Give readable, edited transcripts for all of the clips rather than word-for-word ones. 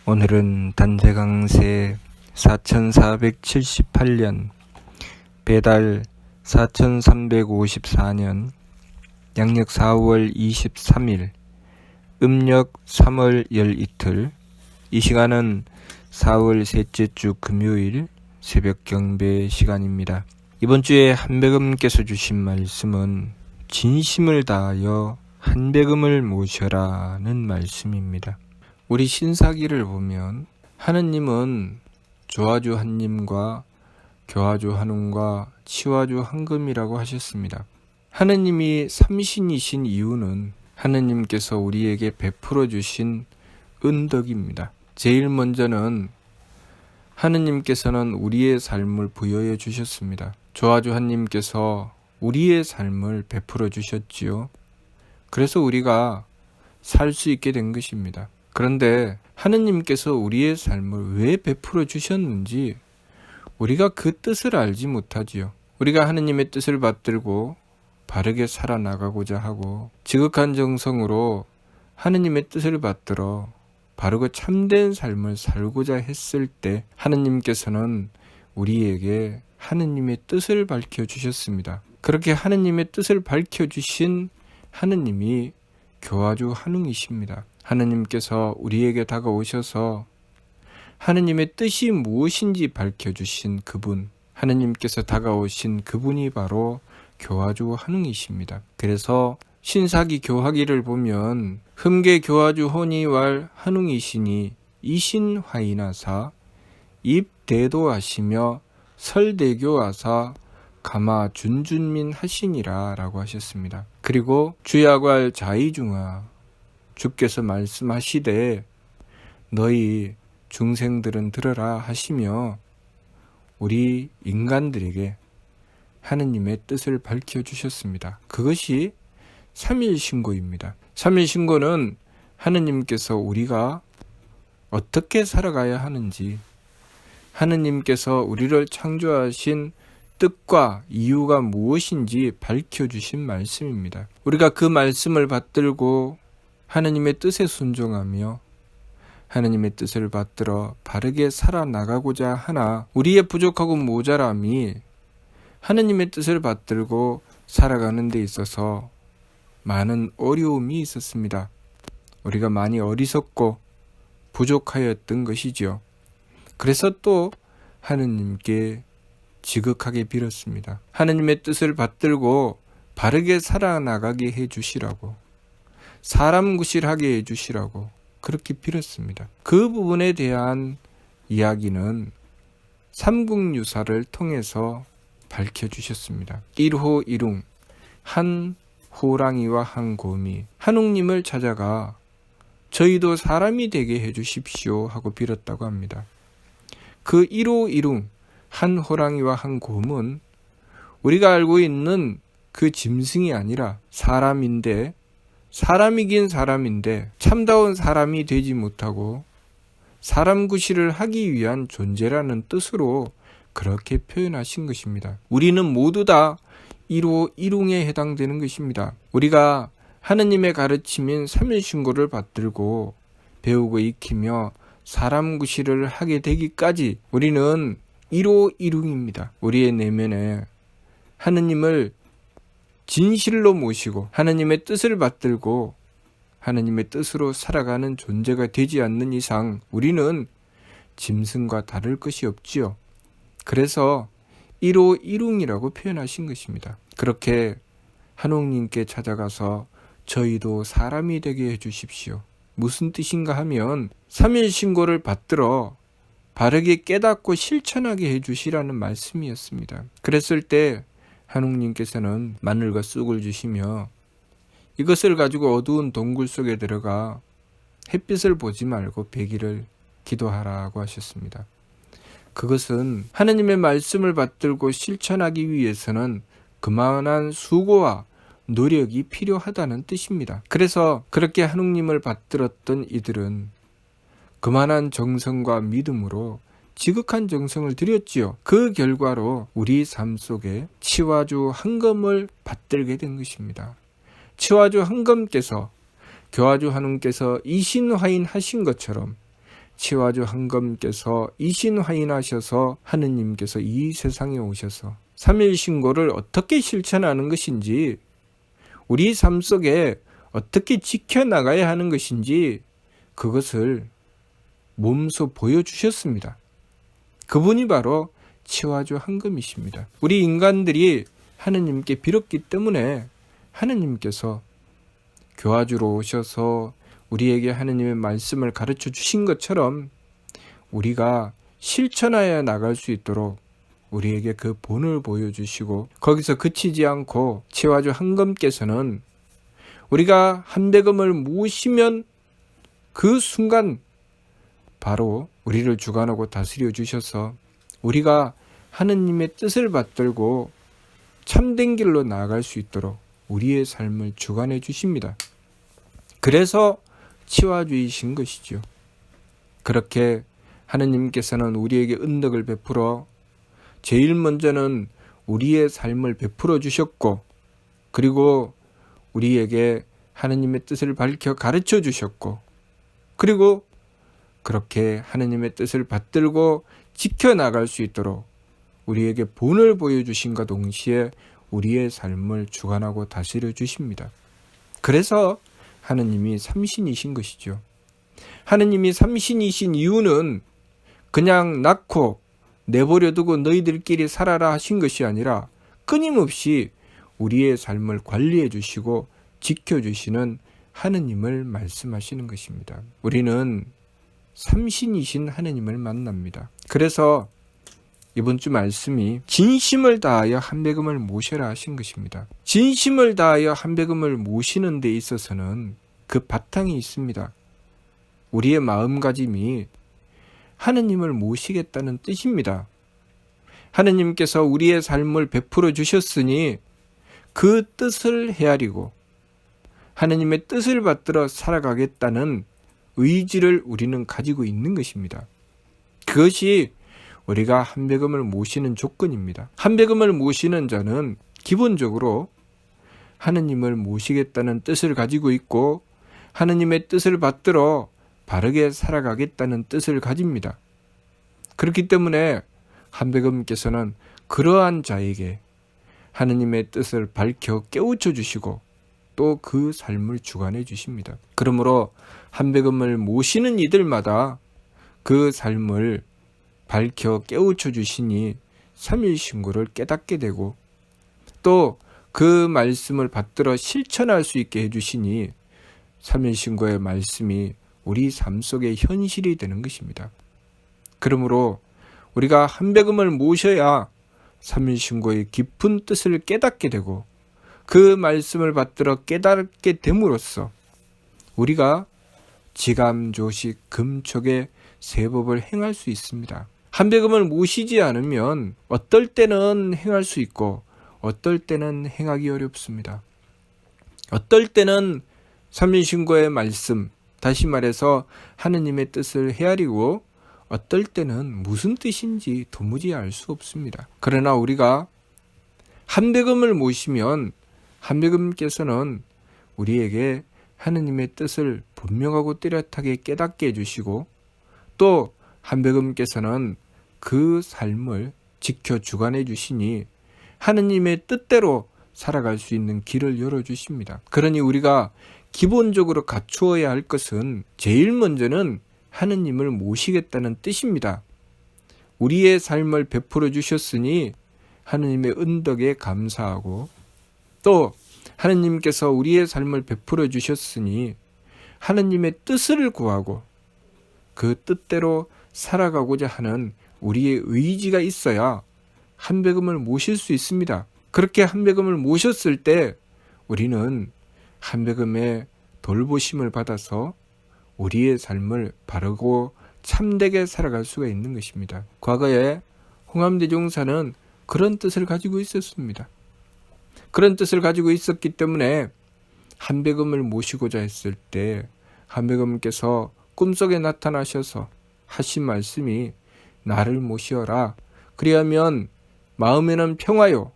오늘은 단재강세 4478년 배달 4354년 양력 4월 23일 음력 3월 열 이틀. 이 시간은 4월 셋째 주 금요일 새벽 경배 시간입니다. 이번 주에 한백음께서 주신 말씀은 진심을 다하여 한백음을 모셔라는 말씀입니다. 우리 신사기를 보면 하느님은 조화주 한님과 교화주 한웅과 치화주 한금이라고 하셨습니다. 하느님이 삼신이신 이유는 하느님께서 우리에게 베풀어 주신 은덕입니다. 제일 먼저는 하느님께서는 우리의 삶을 부여해 주셨습니다. 조화주 한님께서 우리의 삶을 베풀어 주셨지요. 그래서 우리가 살 수 있게 된 것입니다. 그런데 하느님께서 우리의 삶을 왜 베풀어 주셨는지 우리가 그 뜻을 알지 못하지요. 우리가 하느님의 뜻을 받들고 바르게 살아나가고자 하고 지극한 정성으로 하느님의 뜻을 받들어 바르고 참된 삶을 살고자 했을 때 하느님께서는 우리에게 하느님의 뜻을 밝혀주셨습니다. 그렇게 하느님의 뜻을 밝혀주신 하느님이 교화주 한웅이십니다. 하느님께서 우리에게 다가오셔서 하느님의 뜻이 무엇인지 밝혀주신 그분, 하느님께서 다가오신 그분이 바로 교화주 한웅이십니다. 그래서 신사기 교화기를 보면 흠계 교화주 혼이왈 한웅이시니 이신화이나사 입대도하시며 설대교하사 가마 준준민 하시니라 라고 하셨습니다. 그리고 주야괄 자이중하 주께서 말씀하시되 너희 중생들은 들으라 하시며 우리 인간들에게 하느님의 뜻을 밝혀주셨습니다. 그것이 삼일신고입니다. 삼일신고는 하느님께서 우리가 어떻게 살아가야 하는지, 하느님께서 우리를 창조하신 뜻과 이유가 무엇인지 밝혀주신 말씀입니다. 우리가 그 말씀을 받들고 하느님의 뜻에 순종하며 하느님의 뜻을 받들어 바르게 살아나가고자 하나 우리의 부족하고 모자람이 하느님의 뜻을 받들고 살아가는 데 있어서 많은 어려움이 있었습니다. 우리가 많이 어리석고 부족하였던 것이죠. 그래서 또 하느님께 지극하게 빌었습니다. 하느님의 뜻을 받들고 바르게 살아나가게 해주시라고, 사람 구실하게 해주시라고 그렇게 빌었습니다. 그 부분에 대한 이야기는 삼국유사를 통해서 밝혀주셨습니다. 1호 1웅 한 호랑이와 한 곰이 한웅님을 찾아가 저희도 사람이 되게 해주십시오 하고 빌었다고 합니다. 그 1호 1웅 한 호랑이와 한 곰은 우리가 알고 있는 그 짐승이 아니라 사람인데, 사람이긴 사람인데 참다운 사람이 되지 못하고 사람 구실을 하기 위한 존재라는 뜻으로 그렇게 표현하신 것입니다. 우리는 모두 다 1호 1웅에 해당되는 것입니다. 우리가 하느님의 가르침인 삼일신고를 받들고 배우고 익히며 사람 구실을 하게 되기까지 우리는 1호 1웅입니다. 우리의 내면에 하느님을 진실로 모시고 하느님의 뜻을 받들고 하느님의 뜻으로 살아가는 존재가 되지 않는 이상 우리는 짐승과 다를 것이 없지요. 그래서 1호 1웅이라고 표현하신 것입니다. 그렇게 한웅님께 찾아가서 저희도 사람이 되게 해주십시오. 무슨 뜻인가 하면 삼일신고를 받들어 바르게 깨닫고 실천하게 해주시라는 말씀이었습니다. 그랬을 때 한웅님께서는 마늘과 쑥을 주시며 이것을 가지고 어두운 동굴 속에 들어가 햇빛을 보지 말고 배기를 기도하라고 하셨습니다. 그것은 하느님의 말씀을 받들고 실천하기 위해서는 그만한 수고와 노력이 필요하다는 뜻입니다. 그래서 그렇게 한웅님을 받들었던 이들은 그만한 정성과 믿음으로 지극한 정성을 들였지요. 그 결과로 우리 삶 속에 치화주 한금을 받들게 된 것입니다. 치화주 한금께서 교화주 한웅께서 이신화인 하신 것처럼 치와주 황금께서 이신화인하셔서 하느님께서 이 세상에 오셔서 3일 신고를 어떻게 실천하는 것인지, 우리 삶 속에 어떻게 지켜나가야 하는 것인지 그것을 몸소 보여주셨습니다. 그분이 바로 치와주 황금이십니다. 우리 인간들이 하느님께 빌었기 때문에 하느님께서 교화주로 오셔서 우리에게 하느님의 말씀을 가르쳐 주신 것처럼 우리가 실천하여 나갈 수 있도록 우리에게 그 본을 보여주시고, 거기서 그치지 않고 치와주 황금께서는 우리가 한배금을 모시면 그 순간 바로 우리를 주관하고 다스려 주셔서 우리가 하느님의 뜻을 받들고 참된 길로 나아갈 수 있도록 우리의 삶을 주관해 주십니다. 그래서 치와주이신 것이죠. 그렇게 하느님께서는 우리에게 은덕을 베풀어 제일 먼저는 우리의 삶을 베풀어 주셨고, 그리고 우리에게 하느님의 뜻을 밝혀 가르쳐 주셨고, 그리고 그렇게 하느님의 뜻을 받들고 지켜나갈 수 있도록 우리에게 본을 보여주신과 동시에 우리의 삶을 주관하고 다스려 주십니다. 그래서 하느님이 삼신이신 것이죠. 하느님이 삼신이신 이유는 그냥 낳고 내버려 두고 너희들끼리 살아라 하신 것이 아니라 끊임없이 우리의 삶을 관리해 주시고 지켜주시는 하느님을 말씀하시는 것입니다. 우리는 삼신이신 하느님을 만납니다. 그래서 이번 주 말씀이 진심을 다하여 한배금을 모셔라 하신 것입니다. 진심을 다하여 한배금을 모시는 데 있어서는 그 바탕이 있습니다. 우리의 마음가짐이 하느님을 모시겠다는 뜻입니다. 하느님께서 우리의 삶을 베풀어 주셨으니 그 뜻을 헤아리고 하느님의 뜻을 받들어 살아가겠다는 의지를 우리는 가지고 있는 것입니다. 그것이 우리가 한배금을 모시는 조건입니다. 한배금을 모시는 자는 기본적으로 하느님을 모시겠다는 뜻을 가지고 있고 하느님의 뜻을 받들어 바르게 살아가겠다는 뜻을 가집니다. 그렇기 때문에 한배금께서는 그러한 자에게 하느님의 뜻을 밝혀 깨우쳐 주시고 또 그 삶을 주관해 주십니다. 그러므로 한배금을 모시는 이들마다 그 삶을 밝혀 깨우쳐 주시니 3일 신고를 깨닫게 되고 또 그 말씀을 받들어 실천할 수 있게 해주시니 3일 신고의 말씀이 우리 삶 속의 현실이 되는 것입니다. 그러므로 우리가 한배금을 모셔야 3일 신고의 깊은 뜻을 깨닫게 되고 그 말씀을 받들어 깨닫게 됨으로써 우리가 지감조식 금촉의 세법을 행할 수 있습니다. 한배금을 모시지 않으면 어떨 때는 행할 수 있고 어떨 때는 행하기 어렵습니다. 어떨 때는 삼일신고의 말씀, 다시 말해서 하느님의 뜻을 헤아리고 어떨 때는 무슨 뜻인지 도무지 알 수 없습니다. 그러나 우리가 한배금을 모시면 한배금께서는 우리에게 하느님의 뜻을 분명하고 뚜렷하게 깨닫게 해주시고 또 한배금께서는 그 삶을 지켜 주관해 주시니 하느님의 뜻대로 살아갈 수 있는 길을 열어주십니다. 그러니 우리가 기본적으로 갖추어야 할 것은 제일 먼저는 하느님을 모시겠다는 뜻입니다. 우리의 삶을 베풀어 주셨으니 하느님의 은덕에 감사하고 또 하느님께서 우리의 삶을 베풀어 주셨으니 하느님의 뜻을 구하고 그 뜻대로 살아가고자 하는 우리의 의지가 있어야 한배금을 모실 수 있습니다. 그렇게 한배금을 모셨을 때 우리는 한배금의 돌보심을 받아서 우리의 삶을 바르고 참되게 살아갈 수가 있는 것입니다. 과거에 홍암대종사는 그런 뜻을 가지고 있었습니다. 그런 뜻을 가지고 있었기 때문에 한배금을 모시고자 했을 때 한배금께서 꿈속에 나타나셔서 하신 말씀이 나를 모시어라. 그리하면 마음에는 평화요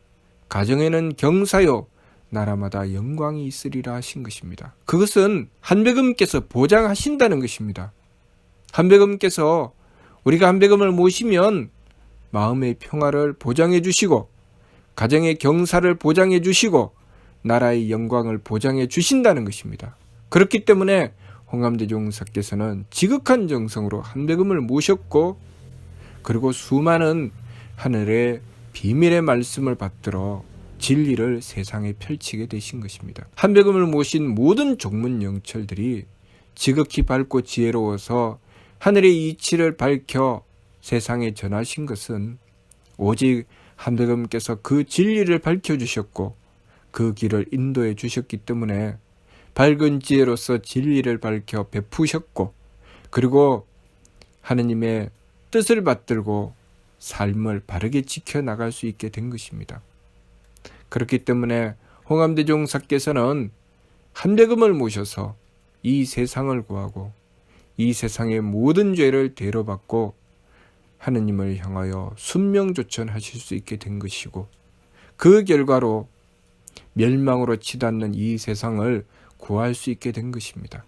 가정에는 경사요 나라마다 영광이 있으리라 하신 것입니다. 그것은 한배금께서 보장하신다는 것입니다. 한배금께서 우리가 한배금을 모시면 마음의 평화를 보장해 주시고 가정의 경사를 보장해 주시고 나라의 영광을 보장해 주신다는 것입니다. 그렇기 때문에 홍감대종사께서는 지극한 정성으로 한배금을 모셨고 그리고 수많은 하늘의 비밀의 말씀을 받들어 진리를 세상에 펼치게 되신 것입니다. 한배금을 모신 모든 종문 영철들이 지극히 밝고 지혜로워서 하늘의 이치를 밝혀 세상에 전하신 것은 오직 한배금께서 그 진리를 밝혀주셨고 그 길을 인도해 주셨기 때문에 밝은 지혜로서 진리를 밝혀 베푸셨고 그리고 하느님의 뜻을 받들고 삶을 바르게 지켜나갈 수 있게 된 것입니다. 그렇기 때문에 홍감대종사께서는 한배금을 모셔서 이 세상을 구하고 이 세상의 모든 죄를 대로받고 하느님을 향하여 순명조천하실 수 있게 된 것이고 그 결과로 멸망으로 치닫는 이 세상을 구할 수 있게 된 것입니다.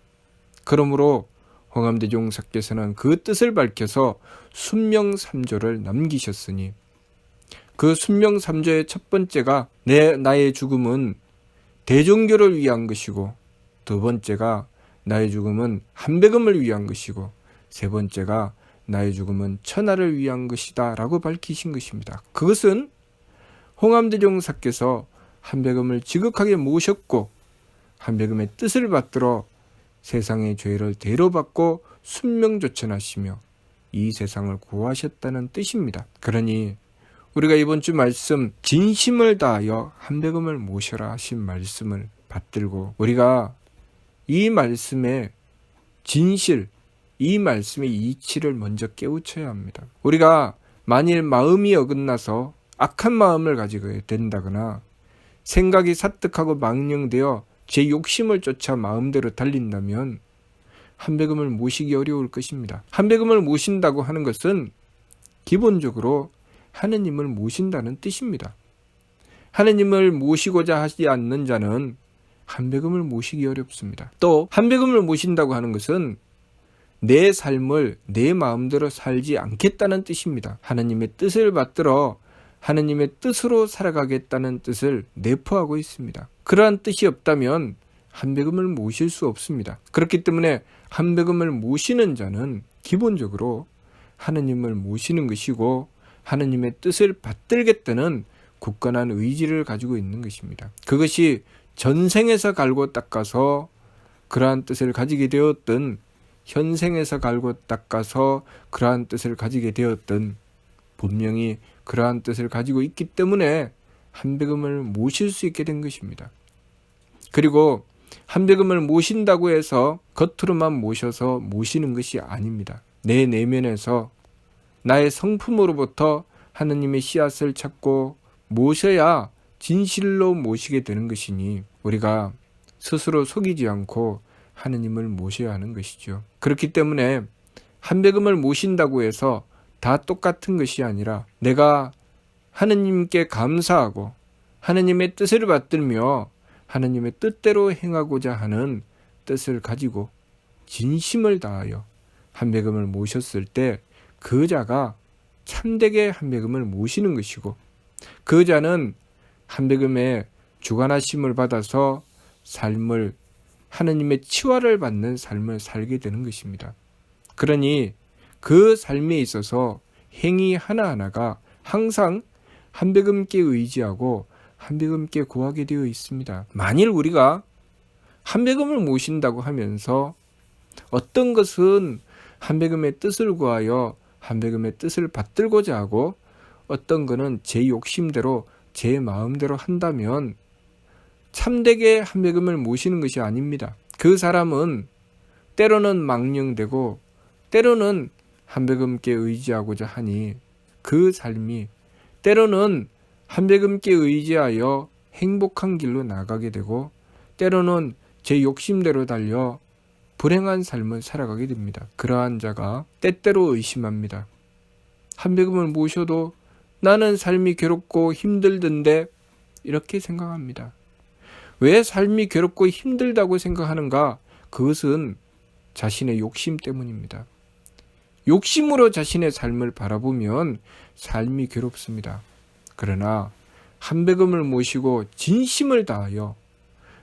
그러므로 홍감대종사께서는 그 뜻을 밝혀서 순명삼조를 남기셨으니 그 순명삼조의 첫 번째가 나의 죽음은 대종교를 위한 것이고 두 번째가 나의 죽음은 한배금을 위한 것이고 세 번째가 나의 죽음은 천하를 위한 것이다 라고 밝히신 것입니다. 그것은 홍감대종사께서 한배금을 지극하게 모셨고 한배금의 뜻을 받들어 세상의 죄를 대로받고 순명조천하시며 이 세상을 구하셨다는 뜻입니다. 그러니 우리가 이번 주 말씀 진심을 다하여 한배금을 모셔라 하신 말씀을 받들고 우리가 이 말씀의 진실, 이 말씀의 이치를 먼저 깨우쳐야 합니다. 우리가 만일 마음이 어긋나서 악한 마음을 가지게 된다거나 생각이 사뜩하고 망령되어 제 욕심을 쫓아 마음대로 달린다면 한배금을 모시기 어려울 것입니다. 한배금을 모신다고 하는 것은 기본적으로 하느님을 모신다는 뜻입니다. 하느님을 모시고자 하지 않는 자는 한배금을 모시기 어렵습니다. 또 한배금을 모신다고 하는 것은 내 삶을 내 마음대로 살지 않겠다는 뜻입니다. 하느님의 뜻을 받들어 하느님의 뜻으로 살아가겠다는 뜻을 내포하고 있습니다. 그러한 뜻이 없다면 한배금을 모실 수 없습니다. 그렇기 때문에 한배금을 모시는 자는 기본적으로 하느님을 모시는 것이고 하느님의 뜻을 받들겠다는 굳건한 의지를 가지고 있는 것입니다. 그것이 전생에서 갈고 닦아서 그러한 뜻을 가지게 되었든 현생에서 갈고 닦아서 그러한 뜻을 가지게 되었든 분명히 그러한 뜻을 가지고 있기 때문에 한배금을 모실 수 있게 된 것입니다. 그리고 한배금을 모신다고 해서 겉으로만 모셔서 모시는 것이 아닙니다. 내 내면에서 나의 성품으로부터 하느님의 씨앗을 찾고 모셔야 진실로 모시게 되는 것이니 우리가 스스로 속이지 않고 하느님을 모셔야 하는 것이죠. 그렇기 때문에 한배금을 모신다고 해서 다 똑같은 것이 아니라 내가 하느님께 감사하고 하느님의 뜻을 받들며 하느님의 뜻대로 행하고자 하는 뜻을 가지고 진심을 다하여 한배금을 모셨을 때 그 자가 참되게 한배금을 모시는 것이고 그 자는 한배금의 주관하심을 받아서 삶을 하느님의 치화를 받는 삶을 살게 되는 것입니다. 그러니 그 삶에 있어서 행위 하나하나가 항상 한배금께 의지하고 한배금께 구하게 되어 있습니다. 만일 우리가 한배금을 모신다고 하면서 어떤 것은 한배금의 뜻을 구하여 한배금의 뜻을 받들고자 하고 어떤 것은 제 욕심대로 제 마음대로 한다면 참되게 한배금을 모시는 것이 아닙니다. 그 사람은 때로는 망령되고 때로는 한배금께 의지하고자 하니 그 삶이 때로는 한배금께 의지하여 행복한 길로 나가게 되고 때로는 제 욕심대로 달려 불행한 삶을 살아가게 됩니다. 그러한 자가 때때로 의심합니다. 한배금을 모셔도 나는 삶이 괴롭고 힘들던데 이렇게 생각합니다. 왜 삶이 괴롭고 힘들다고 생각하는가? 그것은 자신의 욕심 때문입니다. 욕심으로 자신의 삶을 바라보면 삶이 괴롭습니다. 그러나 한배금을 모시고 진심을 다하여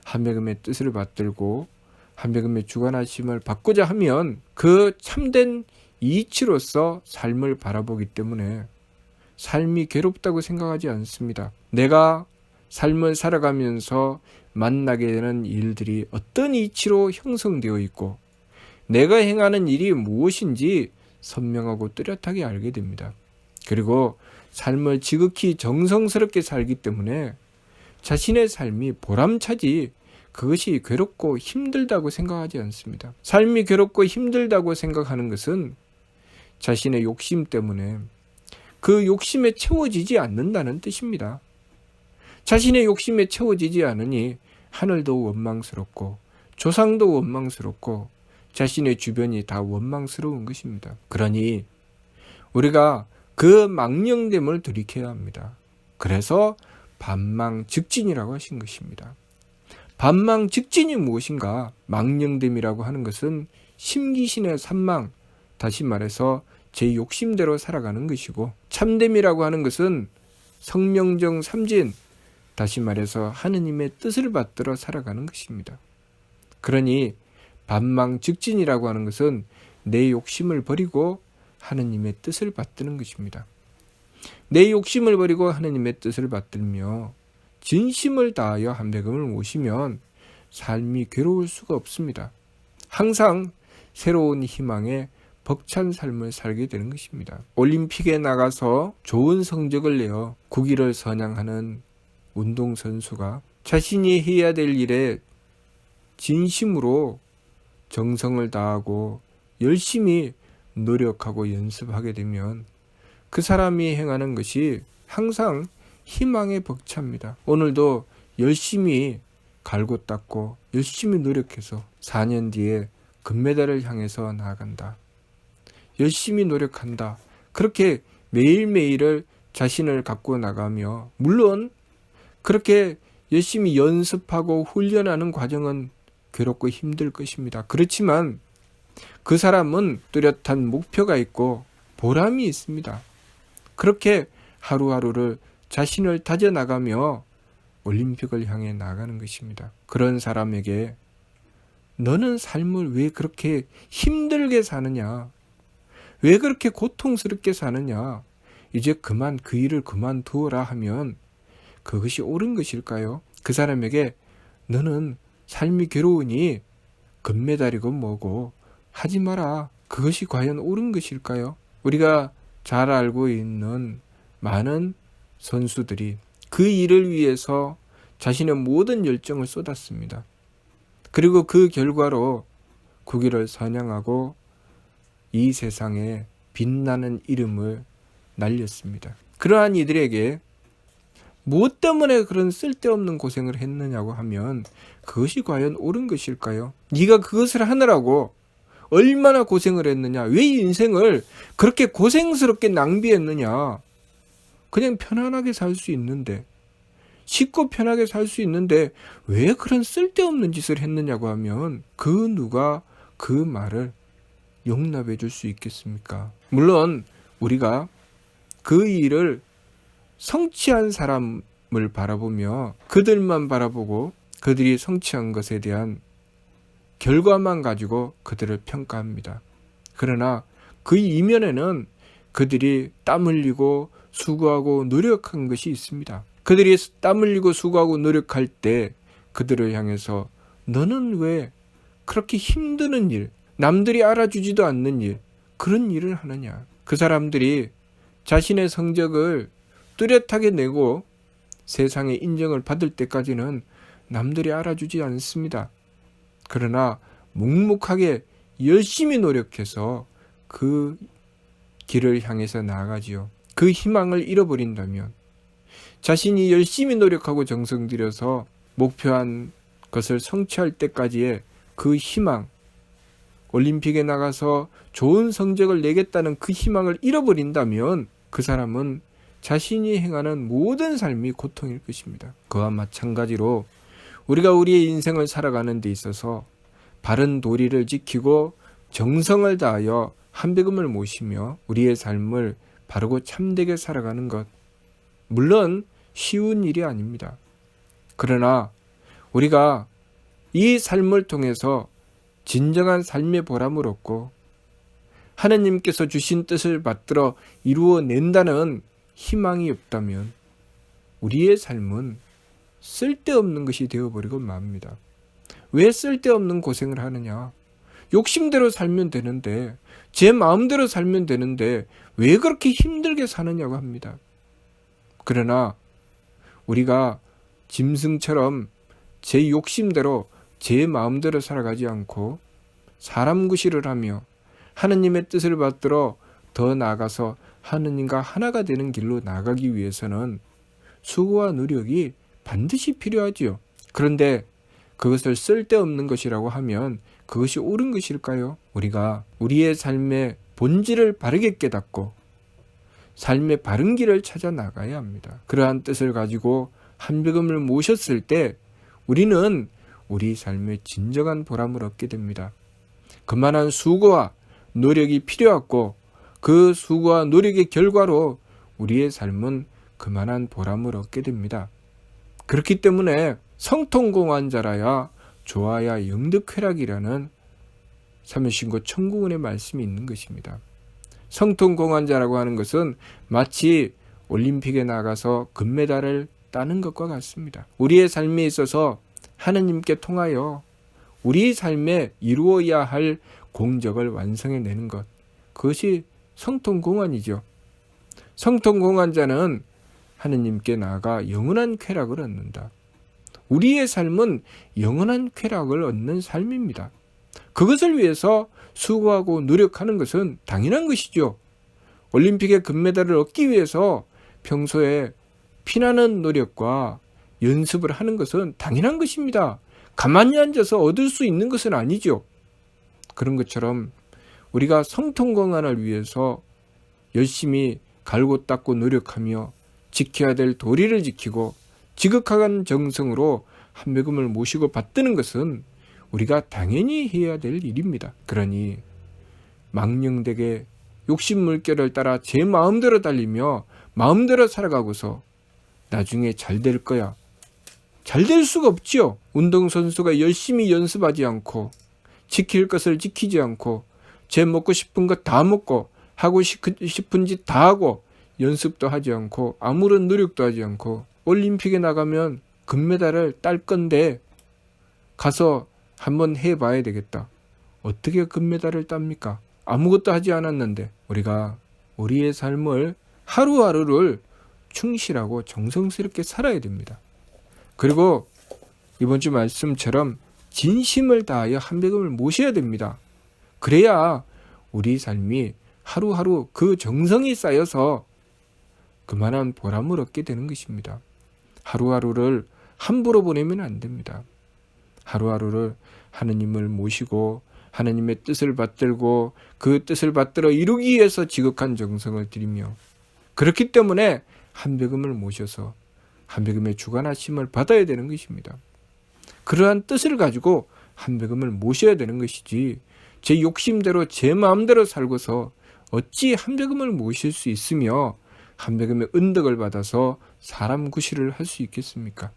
한배금의 뜻을 받들고 한배금의 주관하심을 받고자 하면 그 참된 이치로서 삶을 바라보기 때문에 삶이 괴롭다고 생각하지 않습니다. 내가 삶을 살아가면서 만나게 되는 일들이 어떤 이치로 형성되어 있고 내가 행하는 일이 무엇인지 선명하고 뚜렷하게 알게 됩니다. 그리고 삶을 지극히 정성스럽게 살기 때문에 자신의 삶이 보람차지 그것이 괴롭고 힘들다고 생각하지 않습니다. 삶이 괴롭고 힘들다고 생각하는 것은 자신의 욕심 때문에 그 욕심에 채워지지 않는다는 뜻입니다. 자신의 욕심에 채워지지 않으니 하늘도 원망스럽고 조상도 원망스럽고 자신의 주변이 다 원망스러운 것입니다. 그러니 우리가 그 망령됨을 돌이켜야 합니다. 그래서 반망즉진이라고 하신 것입니다. 반망즉진이 무엇인가? 망령됨이라고 하는 것은 심기신의 산망, 다시 말해서 제 욕심대로 살아가는 것이고, 참됨이라고 하는 것은 성명정 삼진, 다시 말해서 하느님의 뜻을 받들어 살아가는 것입니다. 그러니 반망즉진이라고 하는 것은 내 욕심을 버리고 하느님의 뜻을 받드는 것입니다. 내 욕심을 버리고 하느님의 뜻을 받들며 진심을 다하여 한배금을 모시면 삶이 괴로울 수가 없습니다. 항상 새로운 희망에 벅찬 삶을 살게 되는 것입니다. 올림픽에 나가서 좋은 성적을 내어 국위를 선양하는 운동선수가 자신이 해야 될 일에 진심으로 정성을 다하고 열심히 노력하고 연습하게 되면 그 사람이 행하는 것이 항상 희망에 벅찹니다. 오늘도 열심히 갈고 닦고 열심히 노력해서 4년 뒤에 금메달을 향해서 나아간다. 열심히 노력한다. 그렇게 매일매일을 자신을 갖고 나가며, 물론 그렇게 열심히 연습하고 훈련하는 과정은 괴롭고 힘들 것입니다. 그렇지만 그 사람은 뚜렷한 목표가 있고 보람이 있습니다. 그렇게 하루하루를 자신을 다져나가며 올림픽을 향해 나가는 것입니다. 그런 사람에게 너는 삶을 왜 그렇게 힘들게 사느냐? 왜 그렇게 고통스럽게 사느냐? 이제 그만 그 일을 그만두어라 하면 그것이 옳은 것일까요? 그 사람에게 너는 삶이 괴로우니 금메달이고 뭐고 하지 마라. 그것이 과연 옳은 것일까요? 우리가 잘 알고 있는 많은 선수들이 그 일을 위해서 자신의 모든 열정을 쏟았습니다. 그리고 그 결과로 국위를 선양하고 이 세상에 빛나는 이름을 날렸습니다. 그러한 이들에게 무엇 때문에 그런 쓸데없는 고생을 했느냐고 하면 그것이 과연 옳은 것일까요? 네가 그것을 하느라고 얼마나 고생을 했느냐? 왜 인생을 그렇게 고생스럽게 낭비했느냐? 그냥 편안하게 살 수 있는데, 쉽고 편하게 살 수 있는데 왜 그런 쓸데없는 짓을 했느냐고 하면 그 누가 그 말을 용납해 줄 수 있겠습니까? 물론 우리가 그 일을 성취한 사람을 바라보며 그들만 바라보고 그들이 성취한 것에 대한 결과만 가지고 그들을 평가합니다. 그러나 그 이면에는 그들이 땀 흘리고 수고하고 노력한 것이 있습니다. 그들이 땀 흘리고 수고하고 노력할 때 그들을 향해서 너는 왜 그렇게 힘드는 일, 남들이 알아주지도 않는 일, 그런 일을 하느냐? 그 사람들이 자신의 성적을 뚜렷하게 내고 세상의 인정을 받을 때까지는 남들이 알아주지 않습니다. 그러나 묵묵하게 열심히 노력해서 그 길을 향해서 나아가지요. 그 희망을 잃어버린다면, 자신이 열심히 노력하고 정성 들여서 목표한 것을 성취할 때까지의 그 희망, 올림픽에 나가서 좋은 성적을 내겠다는 그 희망을 잃어버린다면 그 사람은 자신이 행하는 모든 삶이 고통일 것입니다. 그와 마찬가지로 우리가 우리의 인생을 살아가는 데 있어서 바른 도리를 지키고 정성을 다하여 한배금을 모시며 우리의 삶을 바르고 참되게 살아가는 것, 물론 쉬운 일이 아닙니다. 그러나 우리가 이 삶을 통해서 진정한 삶의 보람을 얻고 하나님께서 주신 뜻을 받들어 이루어낸다는 희망이 없다면 우리의 삶은 쓸데없는 것이 되어버리고 맙니다. 왜 쓸데없는 고생을 하느냐? 욕심대로 살면 되는데, 제 마음대로 살면 되는데 왜 그렇게 힘들게 사느냐고 합니다. 그러나 우리가 짐승처럼 제 욕심대로 제 마음대로 살아가지 않고 사람 구실을 하며 하느님의 뜻을 받들어 더 나아가서 하느님과 하나가 되는 길로 나가기 위해서는 수고와 노력이 반드시 필요하지요. 그런데 그것을 쓸데없는 것이라고 하면 그것이 옳은 것일까요? 우리가 우리의 삶의 본질을 바르게 깨닫고 삶의 바른 길을 찾아 나가야 합니다. 그러한 뜻을 가지고 한배금을 모셨을 때 우리는 우리 삶의 진정한 보람을 얻게 됩니다. 그만한 수고와 노력이 필요하고 그 수고와 노력의 결과로 우리의 삶은 그만한 보람을 얻게 됩니다. 그렇기 때문에 성통공환자라야 좋아야 영득쾌락이라는 사면신고 청구문의 말씀이 있는 것입니다. 성통공환자라고 하는 것은 마치 올림픽에 나가서 금메달을 따는 것과 같습니다. 우리의 삶에 있어서 하나님께 통하여 우리 삶에 이루어야 할 공적을 완성해내는 것, 그것이 성통공환이죠. 성통공환자는 하느님께 나아가 영원한 쾌락을 얻는다. 우리의 삶은 영원한 쾌락을 얻는 삶입니다. 그것을 위해서 수고하고 노력하는 것은 당연한 것이죠. 올림픽의 금메달을 얻기 위해서 평소에 피나는 노력과 연습을 하는 것은 당연한 것입니다. 가만히 앉아서 얻을 수 있는 것은 아니죠. 그런 것처럼 우리가 성통공환을 위해서 열심히 갈고 닦고 노력하며 지켜야 될 도리를 지키고 지극한 정성으로 한배금을 모시고 받드는 것은 우리가 당연히 해야 될 일입니다. 그러니 망령되게 욕심 물결을 따라 제 마음대로 달리며 마음대로 살아가고서 나중에 잘 될 거야. 잘 될 수가 없지요. 운동선수가 열심히 연습하지 않고 지킬 것을 지키지 않고 제 먹고 싶은 것 다 먹고 하고 싶은 짓 다 하고 연습도 하지 않고 아무런 노력도 하지 않고 올림픽에 나가면 금메달을 딸 건데 가서 한번 해봐야 되겠다. 어떻게 금메달을 땁니까? 아무것도 하지 않았는데. 우리가 우리의 삶을 하루하루를 충실하고 정성스럽게 살아야 됩니다. 그리고 이번 주 말씀처럼 진심을 다하여 한배금을 모셔야 됩니다. 그래야 우리 삶이 하루하루 그 정성이 쌓여서 그만한 보람을 얻게 되는 것입니다. 하루하루를 함부로 보내면 안 됩니다. 하루하루를 하느님을 모시고 하느님의 뜻을 받들고 그 뜻을 받들어 이루기 위해서 지극한 정성을 들이며, 그렇기 때문에 한배금을 모셔서 한배금의 주관하심을 받아야 되는 것입니다. 그러한 뜻을 가지고 한배금을 모셔야 되는 것이지, 제 욕심대로 제 마음대로 살고서 어찌 한배금을 모실 수 있으며 한배금의 은덕을 받아서 사람 구실을 할 수 있겠습니까?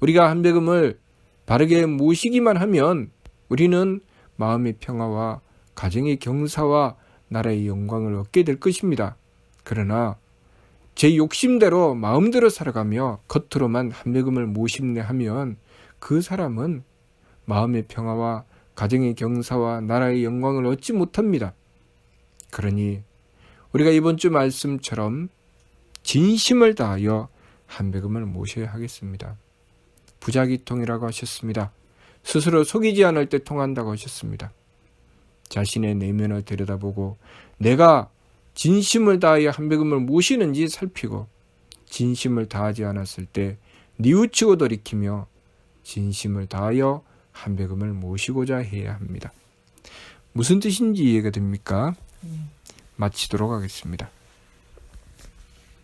우리가 한배금을 바르게 모시기만 하면 우리는 마음의 평화와 가정의 경사와 나라의 영광을 얻게 될 것입니다. 그러나 제 욕심대로 마음대로 살아가며 겉으로만 한배금을 모심내 하면 그 사람은 마음의 평화와 가정의 경사와 나라의 영광을 얻지 못합니다. 그러니 우리가 이번 주 말씀처럼 진심을 다하여 한배금을 모셔야 하겠습니다. 부자기통이라고 하셨습니다. 스스로 속이지 않을 때 통한다고 하셨습니다. 자신의 내면을 들여다보고 내가 진심을 다하여 한배금을 모시는지 살피고, 진심을 다하지 않았을 때 뉘우치고 돌이키며 진심을 다하여 한배금을 모시고자 해야 합니다. 무슨 뜻인지 이해가 됩니까? 마치도록 하겠습니다.